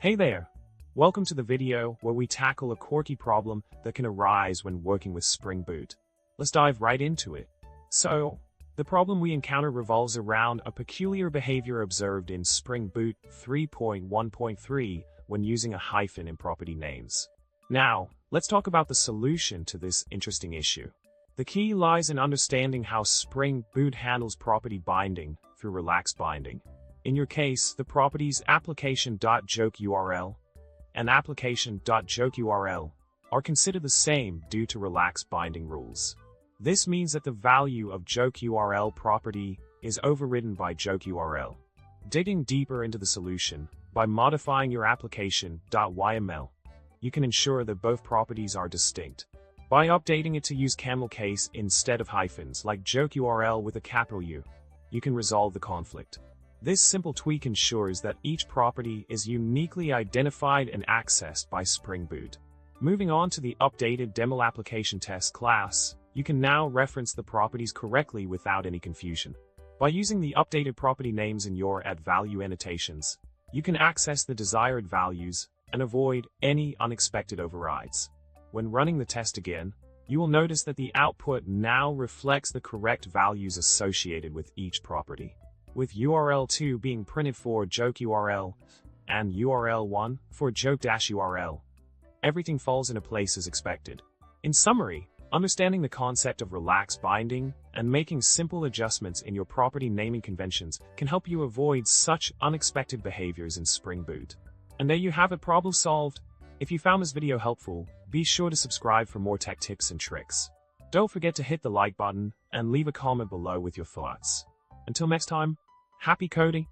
Hey there! Welcome to the video where we tackle a quirky problem that can arise when working with Spring Boot. Let's dive right into it. So, the problem we encounter revolves around a peculiar behavior observed in Spring Boot 3.1.3 when using a hyphen in property names. Now, let's talk about the solution to this interesting issue. The key lies in understanding how Spring Boot handles property binding through relaxed binding. In your case, the properties application.jokeURL and application.jokeURL are considered the same due to relaxed binding rules. This means that the value of jokeURL property is overridden by jokeURL. Digging deeper into the solution, by modifying your application.yml, you can ensure that both properties are distinct. By updating it to use camelCase instead of hyphens like jokeURL with a capital U, you can resolve the conflict. This simple tweak ensures that each property is uniquely identified and accessed by Spring Boot. Moving on to the updated demo application test class, you can now reference the properties correctly without any confusion. By using the updated property names in your @value annotations, you can access the desired values and avoid any unexpected overrides. When running the test again, you will notice that the output now reflects the correct values associated with each property, with URL2 being printed for jokeURL and URL1 for joke-URL. Everything falls into place as expected. In summary, understanding the concept of relaxed binding and making simple adjustments in your property naming conventions can help you avoid such unexpected behaviors in Spring Boot. And there you have it, problem solved. If you found this video helpful, be sure to subscribe for more tech tips and tricks. Don't forget to hit the like button and leave a comment below with your thoughts. Until next time, happy coding!